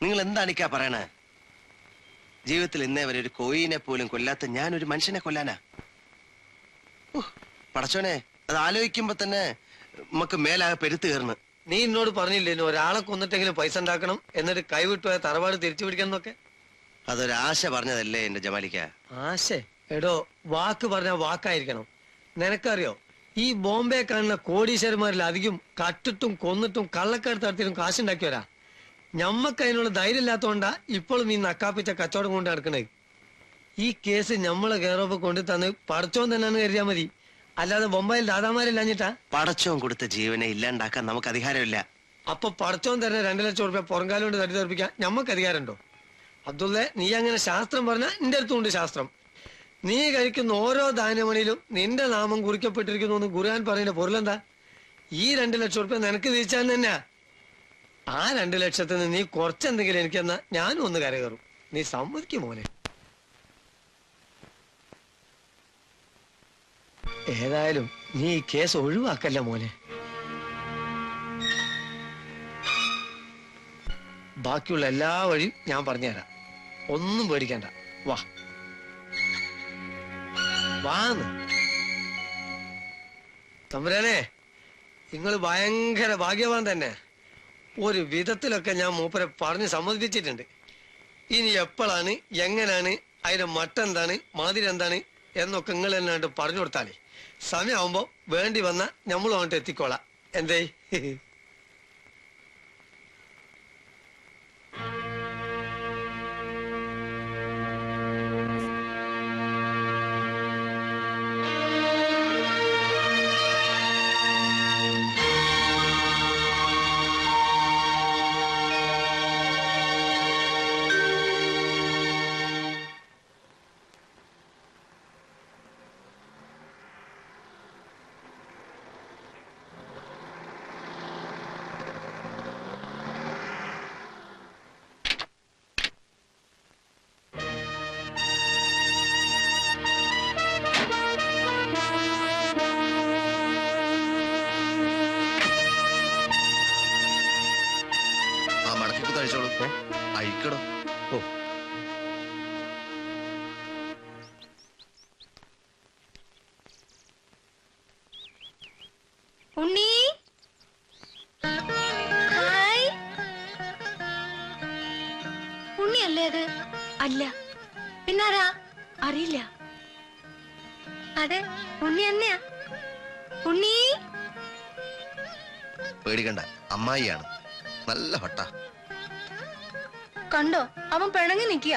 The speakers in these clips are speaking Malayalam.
നിങ്ങൾ എന്താണിക്കാ പറയണേ? ജീവിതത്തിൽ ഇന്നേ വരെ ഒരു കോയിനെ പോലും കൊല്ലാത്ത ഞാൻ ഒരു മനുഷ്യനെ കൊല്ലാനാ? പടച്ചോനെ, അത് ആലോചിക്കുമ്പോ തന്നെ നമുക്ക് മേലാകെ പെരുത്ത് കയറുന്നു. നീ എന്നോട് പറഞ്ഞില്ലേ ഒരാളെ കൊന്നിട്ടെങ്കിലും പൈസ ഉണ്ടാക്കണം, എന്നിട്ട് കൈവിട്ടുപോയ തറവാട് തിരിച്ചു പിടിക്കണം എന്നൊക്കെ? അതൊരാശ പറഞ്ഞതല്ലേ എന്റെ ജമാലിക്ക. ആശ? എടോ, വാക്ക് പറഞ്ഞ വാക്കായിരിക്കണം. നിനക്കറിയോ, ഈ ബോംബെ കാണുന്ന കോടീശ്വരന്മാരിൽ അധികം കട്ടിട്ടും കൊന്നിട്ടും കള്ളക്കടത്ത് നടത്തിയിട്ടും കാശുണ്ടാക്കിയവരാ. ഞമ്മക്ക് അതിനുള്ള ധൈര്യം ഇല്ലാത്തോണ്ടാ ഇപ്പോഴും ഈ നക്കാപ്പിച്ച കച്ചവടം കൊണ്ട് നടക്കണേ. ഈ കേസ് ഞമ്മളെ കെയറോഫ് കൊണ്ട് തന്ന് പടച്ചോൻ തന്നെയാന്ന് കരുതിയാ മതി, അല്ലാതെ ബൊമ്പായിൽ ദാദാമാരില്ലാഞ്ഞിട്ടാ. പടച്ചോൻ കൊടുത്ത ജീവനെ ഇല്ലാണ്ടാക്കാൻ നമുക്ക് അധികാരമില്ല. അപ്പൊ പടച്ചോൻ തന്നെ 2 ലക്ഷം റുപ്യ പുറങ്കാലം കൊണ്ട് തടി തെറിപ്പിക്കാൻ ഞമ്മക്ക് അധികാരമുണ്ടോ? അബ്ദുള്ള, നീ അങ്ങനെ ശാസ്ത്രം പറഞ്ഞ എന്റെ അടുത്തുണ്ട് ശാസ്ത്രം. നീ കഴിക്കുന്ന ഓരോ ധാന്യമണിയിലും നിന്റെ നാമം കുറിക്കപ്പെട്ടിരിക്കുന്നു എന്ന് ഖുർആൻ പറയുന്ന പൊരുളെന്താ? ഈ 2 ലക്ഷം റുപ്യ നിനക്ക് തിരിച്ചാൽ തന്നെയാ. ആ 2 ലക്ഷത്തിൽ നിന്ന് നീ കുറച്ചെന്തെങ്കിലും എനിക്കെന്നാ ഞാനും ഒന്ന് കരകയറും. നീ സമ്മതിക്കും മോനെ. ഏതായാലും നീ ഈ കേസ് ഒഴിവാക്കല്ല മോനെ. ബാക്കിയുള്ള എല്ലാ വഴിയും ഞാൻ പറഞ്ഞുതരാം. ഒന്നും പേടിക്കണ്ട. വാ വാന്ന്. തമ്പുരാനെ, നിങ്ങൾ ഭയങ്കര ഭാഗ്യവാൻ തന്നെ. ഒരു വിധത്തിലൊക്കെ ഞാൻ മൂപ്പരെ പറഞ്ഞ് സമ്മതിപ്പിച്ചിട്ടുണ്ട്. ഇനി എപ്പോഴാണ്, എങ്ങനെയാണ്, അതിന്റെ മട്ടെന്താണ്, മാതിരി എന്താണ് എന്നൊക്കെ നിങ്ങൾ എന്നാണ്ട് പറഞ്ഞു കൊടുത്താലേ സമയമാകുമ്പോ വേണ്ടി വന്ന നമ്മളും അങ്ങോട്ട് എത്തിക്കോളാം. എന്തേ? അയക്കടോ. ഓ, ഉണ്ണി, ഹായ്. ഉണ്ണിയല്ലേ അത്? അല്ല. പിന്നാരാ? അറിയില്ല. അതെ, ഉണ്ണി തന്നെയാ. ഉണ്ണി, പേടിക്കണ്ട, അമ്മായിയാണ്. നല്ല ഹട്ട. കണ്ടോ, അവൻ പിണങ്ങി നിക്കുക.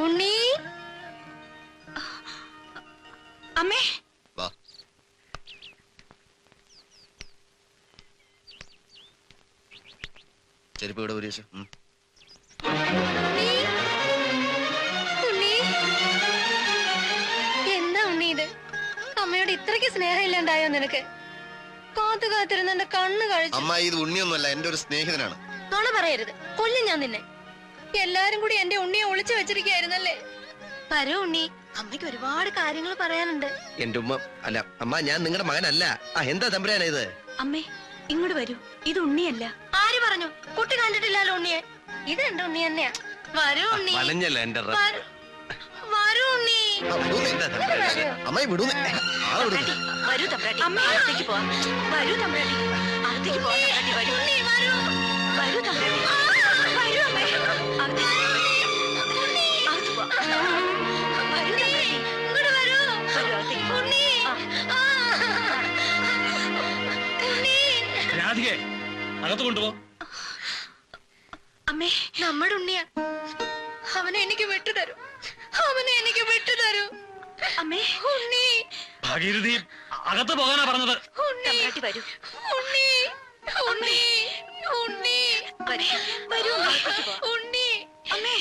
ഉണ്ണി, അമ്മേ. വാ. ചെരുപ്പ് ഇവിടെ ഒരു എന്താ ഉണ്ണി ഇത്? അമ്മയോട് ഇത്രയ്ക്ക് സ്നേഹം ഇല്ലാണ്ടായോ നിനക്ക്? കാത്തു കാത്തിരുന്ന് എന്റെ കണ്ണ് കഴിച്ചു. അമ്മായി, ഇത് ഉണ്ണിയൊന്നുമല്ല, എന്റെ ഒരു സ്നേഹിതനാണ്. നുണ പറയരുത്, കൊല്ലും ഞാൻ നിന്നെ. എല്ലാരും കൂടി എന്റെ ഉണ്ണിയെ ഒളിച്ചു വെച്ചിരിക്കായിരുന്നല്ലേ? വരൂ ഉണ്ണി, അമ്മയ്ക്ക് ഒരുപാട് കാര്യങ്ങൾ പറയാനുണ്ട്. എന്റെ ഉമ്മ അല്ല അമ്മ, ഞാൻ നിങ്ങളുടെ മകനല്ല. എന്താ തമ്പുരാനാ ഇത്? അമ്മേ, ഇങ്ങോട്ട് വരൂ. ഇത് ഉണ്ണിയല്ല. ആര് പറഞ്ഞു? കുട്ടി കണ്ടിട്ടില്ലല്ലോ ഉണ്ണിയെ. ഇത് എന്റെ ഉണ്ണി തന്നെയാ. വരൂ ഉണ്ണി. വളഞ്ഞല്ല എന്റെ വരൂ ഉണ്ണി. അമ്മായി വിടൂ. വരൂ തമ്പ്രാട്ടി, അമ്മ അകത്തേക്ക് പോവാം. വരൂ തമ്പ്രാട്ടി, അകത്തേക്ക് പോവാം. തമ്പ്രാട്ടി വരൂ. വരൂ തമ്പ്രാട്ടി, വരൂ അമ്മേ. അകത്ത് പോവാം. വരൂ തമ്പ്രാട്ടി, ഇങ്ങോട്ട് വരൂ. വരൂ അകത്തേക്ക് പോവാം. രാധികെ, അകത്ത് കൊണ്ടുപോ. അമ്മേ, നമ്മുടെ ഉണ്ണിയാ. അവനെ എനിക്ക് വിട്ടുതരൂ. അവനെ എനിക്ക് വിട്ടുതരൂ. അമ്മേ. ഉണ്ണി, ഭാഗീരഥി, അകത്ത് പോകാനാ പറഞ്ഞത്. തമ്പ്രാട്ടി വരൂ. ഉണ്ണി, ഉണ്ണി, ഉണ്ണി, വരൂ. അകത്തേക്ക് പോവാം. ഉണ്ണി. അമ്മേ,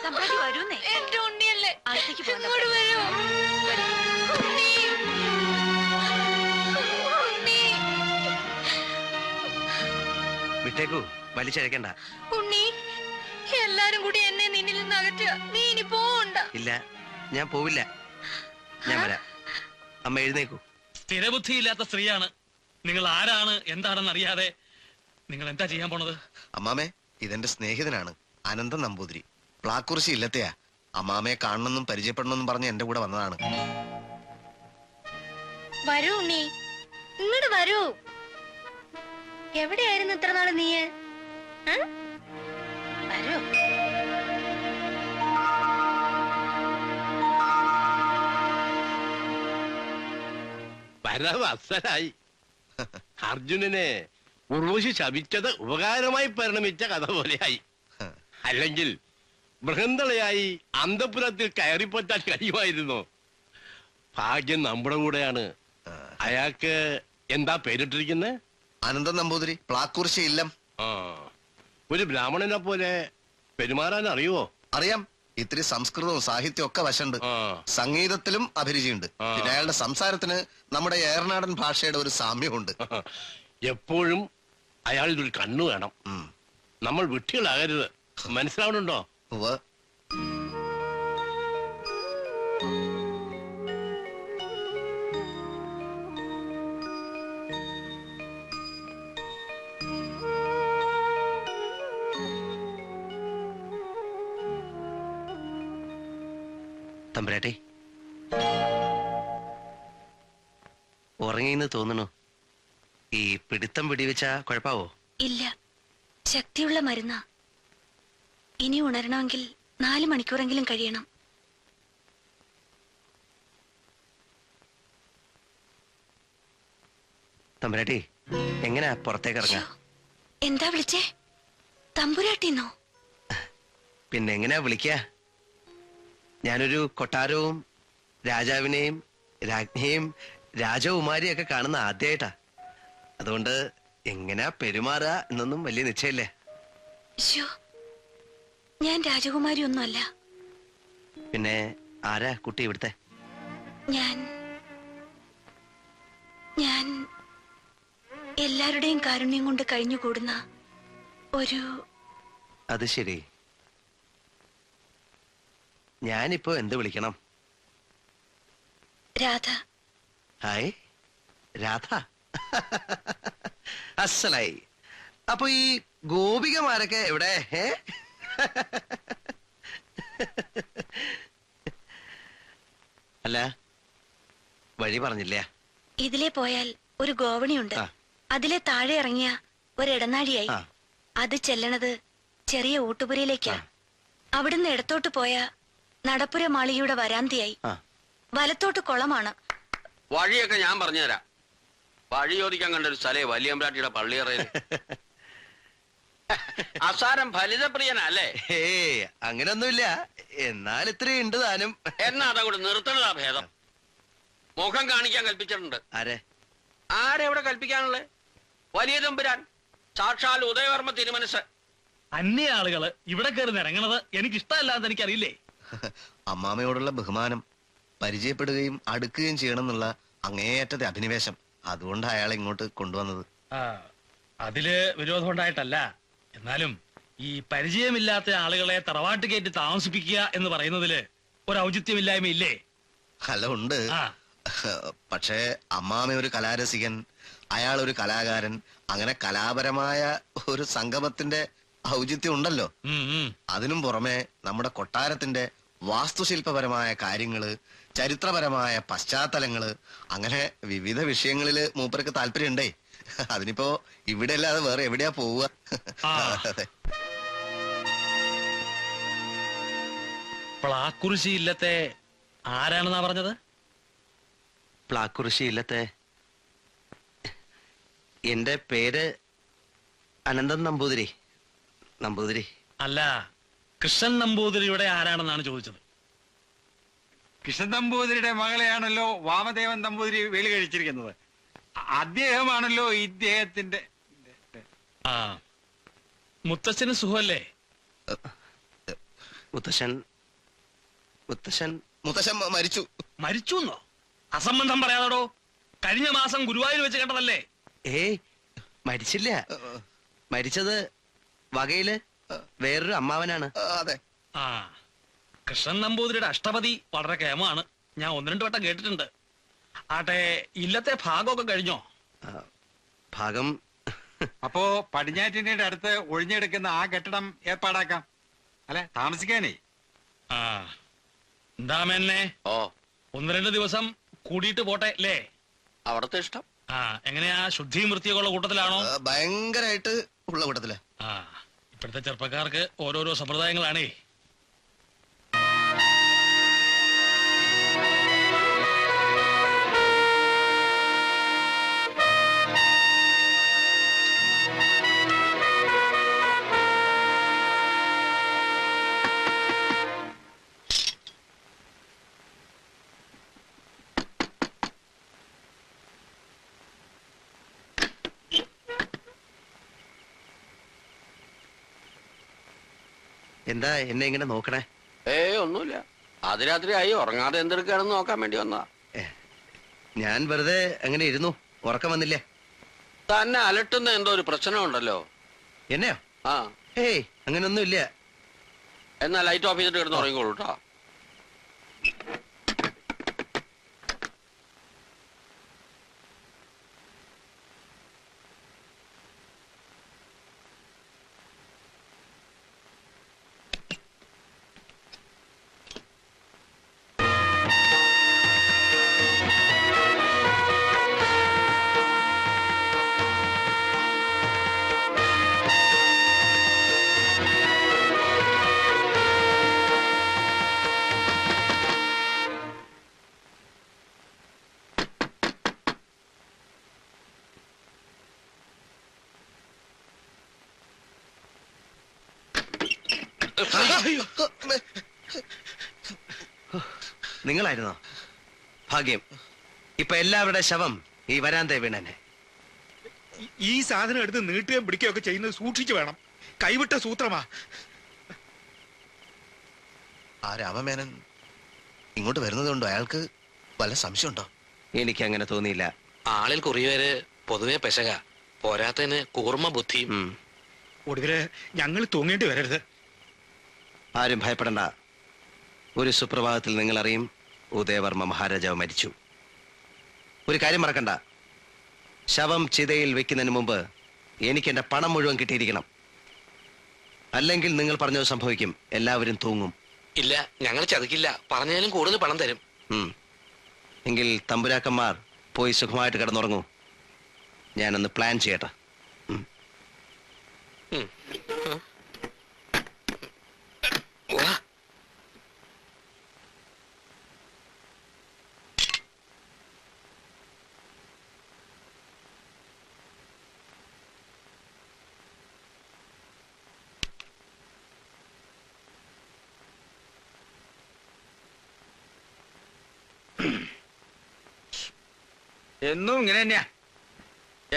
തമ്പ്രാട്ടി വരൂന്നേ. എന്റെ ഉണ്ണിയല്ലേ? അകത്തേക്ക് പോവാം. ഇങ്ങോട്ട് വരൂ. ഉണ്ണി, ഉണ്ണി. വിട്ടേക്കൂ, വലിച്ചഴക്കണ്ട. ഉണ്ണി, എല്ലാരും കൂടി എന്നെ നിന്നിൽ നിന്ന് അകറ്റുക. നീ ഇനി പോവണ്ട. ഇല്ല, ഞാൻ പോവില്ല. ഞാൻ വരാം. അമ്മ എഴുന്നേക്കൂ. സ്ഥിരബുദ്ധിയില്ലാത്ത സ്ത്രീയാണ്. നിങ്ങൾ ആരാണ് എന്താണെന്ന് അറിയാതെ നിങ്ങൾ എന്താ ചെയ്യാൻ പോണത്? അമ്മാമേ, ഇതെന്റെ സ്നേഹിതനാണ് അനന്തൻ നമ്പൂതിരി. പ്ലാക്കുറിശി ഇല്ലത്തെയാ. അമ്മാമയെ കാണണമെന്നും പരിചയപ്പെടണമെന്നും പറഞ്ഞ് എന്റെ കൂടെ വന്നതാണ്. വരൂ ഉണ്ണി, ഇങ്ങോട്ട് വരൂ. എവിടെയായിരുന്നു ഇത്ര നാള് നീ? വരൂ. പരവസരായി. അർജുനനെ ഉർവശി ശപിച്ചത് ഉപകാരമായി പരിണമിച്ച കഥ പോലെയായി. അല്ലെങ്കിൽ ബൃഹന്തളയായി അന്തപുരത്തിൽ കയറിപ്പറ്റാൻ കഴിയുമായിരുന്നോ? ഭാഗ്യം നമ്മുടെ കൂടെയാണ്. അയാൾക്ക് എന്താ പേരിട്ടിരിക്കുന്നത്? അനന്തൻ നമ്പൂതിരി, പ്ലാക്കുറിശി ഇല്ലം. ആ, ഒരു ബ്രാഹ്മണനെ പോലെ പെരുമാറാൻ അറിയുവോ? അറിയാം. ഇത്തിരി സംസ്കൃതവും സാഹിത്യവും ഒക്കെ വശമുണ്ട്. ആ, സംഗീതത്തിലും അഭിരുചിയുണ്ട്. ആ. പിന്നെ അയാളുടെ സംസാരത്തിന് നമ്മുടെ ഏറനാടൻ ഭാഷയുടെ ഒരു സാമ്യമുണ്ട്. എപ്പോഴും അയാളിൽ ഒരു കണ്ണു വേണം. ഉം. നമ്മൾ വിട്ടികളാകരുത്. മനസ്സിലാവണുണ്ടോ? ഉവ്വ്. തമ്പുരാട്ടി, ഉറങ്ങിന്ന് തോന്നണു. ഈ പിടിത്തം പിടിവെച്ച കുഴപ്പാവോ? ഇല്ല, ശക്തിയുള്ള മരുന്നാ. ഇനി ഉണരണമെങ്കിൽ 4 മണിക്കൂറെങ്കിലും കഴിയണം. തമ്പുരാട്ടി, എങ്ങനെയാ പുറത്തേക്ക് ഇറങ്ങാ? എന്താ വിളിച്ചേ? തമ്പുരാട്ടിന്നോ? പിന്നെ എങ്ങനെയാ വിളിക്ക? ഞാനൊരു കൊട്ടാരവും രാജാവിനെയും രാജ്ഞിയെയും രാജകുമാരിയൊക്കെ കാണുന്ന ആദ്യമായിട്ടാ. അതുകൊണ്ട് എങ്ങനെയാ പെരുമാറുക എന്നൊന്നും വലിയ നിശ്ചയല്ലേ. ശ്ശോ, ഞാൻ രാജകുമാരി ഒന്നുമല്ല. പിന്നെ ആരാ കുട്ടി ഇവിടുത്തെ? ഞാൻ എല്ലാവരുടെയും കാരുണ്യം കൊണ്ട് കഴിഞ്ഞുകൂടുന്ന ഒരു... അത് ശരി. ഞാനിപ്പോ എന്ത് വിളിക്കണം? രാധ. ഹായ് രാധ. അസലായി. അപ്പൊ ഈ ഗോപികമാരൊക്കെ എവിടെ? അല്ല, വഴി പറഞ്ഞില്ല. ഇതിലെ പോയാൽ ഒരു ഗോവണിയുണ്ട്. ആ. അതിലെ താഴെ ഇറങ്ങിയ ഒരിടനാഴിയായി. ആ. അത് ചെല്ലണത് ചെറിയ ഊട്ടുപുരയിലേക്കാ. അവിടുന്ന് ഇടത്തോട്ട് പോയ നടപ്പുര മാളികയുടെ വരാന്തിയായി. ആ. വലത്തോട്ട് കുളമാണ്. വഴിയൊക്കെ ഞാൻ പറഞ്ഞുതരാം. വഴി ചോദിക്കാൻ കണ്ടൊരു സ്ഥലേ വലിയമ്പ്രാട്ടിയുടെ പള്ളിയറയിൽ. അസാരം ഫലിതപ്രിയനല്ലേ? ഹേ, അങ്ങനൊന്നുമില്ല. എന്നാൽ ഇത്രയും ഉണ്ട് താനും. എന്നാ അതങ്ങോട്ട് നിർത്തണതാ ഭേദം. മുഖം കാണിക്കാൻ കൽപ്പിച്ചിട്ടുണ്ട്. ആരെ? ആരെവിടെ കൽപ്പിക്കാനുള്ളേ? വലിയ തമ്പുരാൻ, സാക്ഷാൽ ഉദയവർമ്മ തിരുമനസ്. അന്യ ആളുകള് ഇവിടെ കയറി ഇറങ്ങണത് എനിക്ക് ഇഷ്ടമല്ലാന്ന് എനിക്കറിയില്ലേ. അമ്മാമയോടുള്ള ബഹുമാനം, പരിചയപ്പെടുകയും അടുക്കുകയും ചെയ്യണമെന്നുള്ള അങ്ങേയറ്റത്തെ അഭിനിവേശം, അതുകൊണ്ട് അയാളെ ഇങ്ങോട്ട് കൊണ്ടുവന്നത്. ആ, അതില് വിരോധം ഉണ്ടായിട്ടല്ല. എന്നാലും ഈ പരിചയമില്ലാത്ത ആളുകളെ തറവാട്ട് കയറ്റി താമസിപ്പിക്കുക എന്ന് പറയുന്നതില് ഒരു ഔചിത്യമില്ലായ്മയില്ലേ? അല്ല, ഉണ്ട്. ആ. പക്ഷേ അമ്മാമ ഒരു കലാരസികൻ, അയാൾ ഒരു കലാകാരൻ, അങ്ങനെ കലാപരമായ ഒരു സംഗമത്തിന്റെ ഔചിത്യം ഉണ്ടല്ലോ. അതിനും പുറമെ നമ്മുടെ കൊട്ടാരത്തിന്റെ വാസ്തുശില്പപരമായ കാര്യങ്ങള്, ചരിത്രപരമായ പശ്ചാത്തലങ്ങള്, അങ്ങനെ വിവിധ വിഷയങ്ങളില് മൂപ്പർക്ക് താല്പര്യമുണ്ടേ. അതിനിപ്പോ ഇവിടെ അല്ലാതെ വേറെ എവിടെയാ പോവുക? അതെ. പ്ലാക്കുറിശി ഇല്ലത്തെ ആരാണെന്നാ പറഞ്ഞത്? പ്ലാക്കുറിശി ഇല്ലത്തെ എന്റെ പേര് അനന്തൻ നമ്പൂതിരി. നമ്പൂതിരി അല്ല, കൃഷ്ണൻ നമ്പൂതിരിയുടെ ആരാണെന്നാണ് ചോദിച്ചത്. കൃഷ്ണൻ നമ്പൂതിരിയുടെ മകളെയാണല്ലോ വാമദേവൻ നമ്പൂതിരി വേലി കഴിച്ചിരിക്കുന്നത്. അദ്ദേഹമാണല്ലോ ഇദ്ദേഹത്തിന്റെ... ആ, മുത്തച്ഛന് സുഖല്ലേ? മുത്തശ്ശൻ മുത്തശ്ശൻ മുത്തശ്ശൻ മരിച്ചു. മരിച്ചൂന്നോ? അസംബന്ധം പറയാതോടോ. കഴിഞ്ഞ മാസം ഗുരുവായൂർ വെച്ച് കണ്ടതല്ലേ? ഏയ്, മരിച്ചില്ല. മരിച്ചത് വകയില് വേറൊരു അമ്മാവനാണ്. അതെ. ആ, കൃഷ്ണൻ നമ്പൂതിരിയുടെ അഷ്ടപതി വളരെ കേമമാണ്. ഞാൻ 1-2 വട്ടം കേട്ടിട്ടുണ്ട്. ആട്ടെ, ഇല്ലത്തെ ഭാഗമൊക്കെ കഴിഞ്ഞോ? ഭാഗം അപ്പോ പടിഞ്ഞാറ്റിന്റെ അടുത്ത് ഒഴിഞ്ഞെടുക്കുന്ന ആ കെട്ടിടം ഏർപ്പാടാക്കാം. അല്ലെ, താമസിക്കാനേ. ആ എന്താ മേന്നെ, ഓ 1-2 ദിവസം കൂടിയിട്ട് പോട്ടെ അല്ലേ? അവിടത്തെ ഇഷ്ടം. ആ എങ്ങനെയാ, ശുദ്ധിയും വൃത്തിയൊക്കെ ഉള്ള കൂട്ടത്തിലാണോ? ഭയങ്കരായിട്ട് ഉള്ള കൂട്ടത്തില്. ആ ഇപ്പോഴത്തെ ചെറുപ്പക്കാർക്ക് ഓരോരോ സമ്പ്രദായങ്ങളാണേ. എന്താ എന്നെ ഇങ്ങനെ നോക്കണേ? ഒന്നുമില്ല, അതിരാത്രി ആയി ഉറങ്ങാതെ എന്തെടുക്കുകയാണെന്ന് നോക്കാൻ വേണ്ടി വന്നതാ. ഞാൻ വെറുതെ അങ്ങനെ ഇരുന്നു, ഉറക്കം വന്നില്ലേ? തന്നെ അലട്ടുന്ന എന്തോ ഒരു പ്രശ്നമുണ്ടല്ലോ. എന്നെയോ? ആ ഏയ് അങ്ങനൊന്നും ഇല്ല. എന്നാ ലൈറ്റ് ഓഫ് ചെയ്തിട്ട് കിടന്ന് ഉറങ്ങിക്കോളൂ കേട്ടോ. നിങ്ങളായിരുന്നോ? ഭാഗ്യം. ഇപ്പൊ എല്ലാവരുടെ ശവം ഈ വരാന്തേ വീണനെ. ഈ സാധനം എടുത്ത് നീട്ടുകയും പിടിക്കുകയും ഒക്കെ ചെയ്യുന്നത് സൂക്ഷിച്ചു വേണം. കൈവിട്ട സൂത്രമാ. ആ രാമമേനൻ ഇങ്ങോട്ട് വരുന്നതുകൊണ്ടോ അയാൾക്ക് വല്ല സംശയമുണ്ടോ? എനിക്ക് അങ്ങനെ തോന്നിയില്ല. ആളിൽ കുറിയവര് പൊതുവെ പെശക, പോരാത്തതിന് കൂർമ്മ ബുദ്ധിയും. ഒടുവില് ഞങ്ങൾ തൂങ്ങേണ്ടി വരരുത്. ആരും ഭയപ്പെടണ്ട. ഒരു സുപ്രഭാതത്തിൽ നിങ്ങൾ അറിയും ഉദയവർമ്മ മഹാരാജാവ് മരിച്ചു. ഒരു കാര്യം മറക്കണ്ട, ശവം ചിതയിൽ വെക്കുന്നതിന് മുമ്പ് എനിക്ക് എന്റെ പണം മുഴുവൻ കിട്ടിയിരിക്കണം. അല്ലെങ്കിൽ നിങ്ങൾ പറഞ്ഞത് സംഭവിക്കും, എല്ലാവരും തൂങ്ങും. ഇല്ല, ഞങ്ങൾ ചതിക്കില്ല. പറഞ്ഞാലും കൂടുതൽ പണം തരും. എങ്കിൽ തമ്പുരാക്കന്മാർ പോയി സുഖമായിട്ട് കിടന്നുറങ്ങൂ. ഞാനൊന്ന് പ്ലാൻ ചെയ്യട്ടെ. എന്നും ഇങ്ങനെ തന്നെയാ.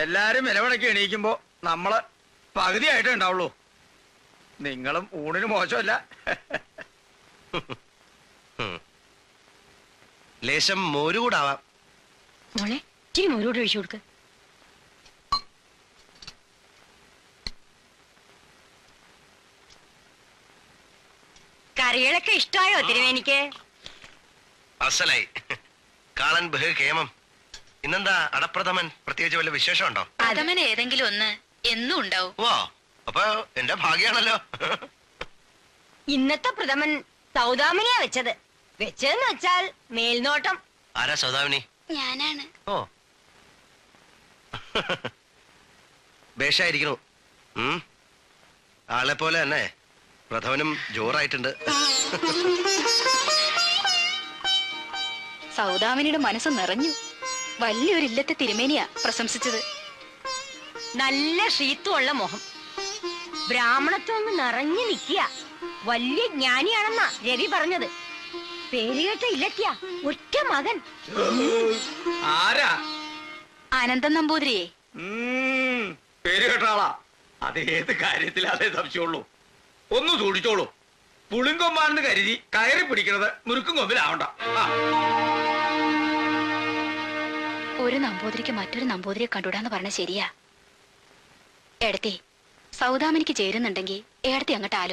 എല്ലാരും വിലവടക്കി എണീക്കുമ്പോ നമ്മള് പകുതിയായിട്ടേ ഉണ്ടാവുള്ളൂ. നിങ്ങളും ഊണിന് മോശമല്ല. ലേശം മോരുകൂടാവാം. മോളെ ഇച്ചിരി മോരോട് ഒഴിച്ചു കൊടുക്ക്. കറികളൊക്കെ ഇഷ്ടമായോ തിരുവേനിക്ക്? അസലായി. കാളൻ ബഹു കേമം. ഇന്നെന്താ അടപ്രഥമൻ? പ്രത്യേകിച്ച് വല്ല വിശേഷമുണ്ടോ? പ്രഥമൻ ഏതെങ്കിലും ഒന്ന് എന്നും ഉണ്ടാവും. ഓ, അപ്പൊ എന്റെ ഭാഗ്യാണല്ലോ. ഇന്നത്തെ പ്രഥമൻ സൗദാമിനിയാ വെച്ചത്. വെച്ചതെന്ന് വെച്ചാൽ മേൽനോട്ടം. ആരാ സൗദാമിനി? ഞാനാണ്. ഓ, ബേഷായിരിക്കണു. ആളെ പോലെ തന്നെ പ്രഥമനും ജോറായിട്ടുണ്ട്. സൗദാമിനിയുടെ മനസ്സ് നിറഞ്ഞു. വലിയൊരു ഇല്ലത്തെ തിരുമേനിയാ പ്രശംസിച്ചത്. നല്ല ഷീത്തുള്ള മുഖം, ബ്രാഹ്മണത്വം നിറഞ്ഞു നിൽക്കുക. വലിയ ജ്ഞാനിയാണെന്നാ രവി പറഞ്ഞത്. പേരുകേട്ട ഇല്ലത്തിയ ഒറ്റ മകൻ. ആരാ? അനന്തൻ നമ്പൂതിരിയെ. പേര് കേട്ട ആളാ. അത് ഏത് കാര്യത്തിൽ അതേ സംശയമുള്ളൂ. ഒന്ന് സൂക്ഷിച്ചോളൂ. പുളിങ്കൊമ്പാണെന്ന് കരുതി കയറി പിടിക്കുന്നത് മുറുക്കും കൊമ്പിലാവണ്ട. ഒരു നമ്പൂതിരിക്ക് മറ്റൊരു നമ്പൂതിരിയെ കണ്ടുവിടാന്ന് പറഞ്ഞ ശരിയാ. എടത്തി സൗദാമിനിക്ക് ചേരുന്നുണ്ടെങ്കിൽ ഏടത്തി അങ്ങോട്ട് ആലോചിച്ചു.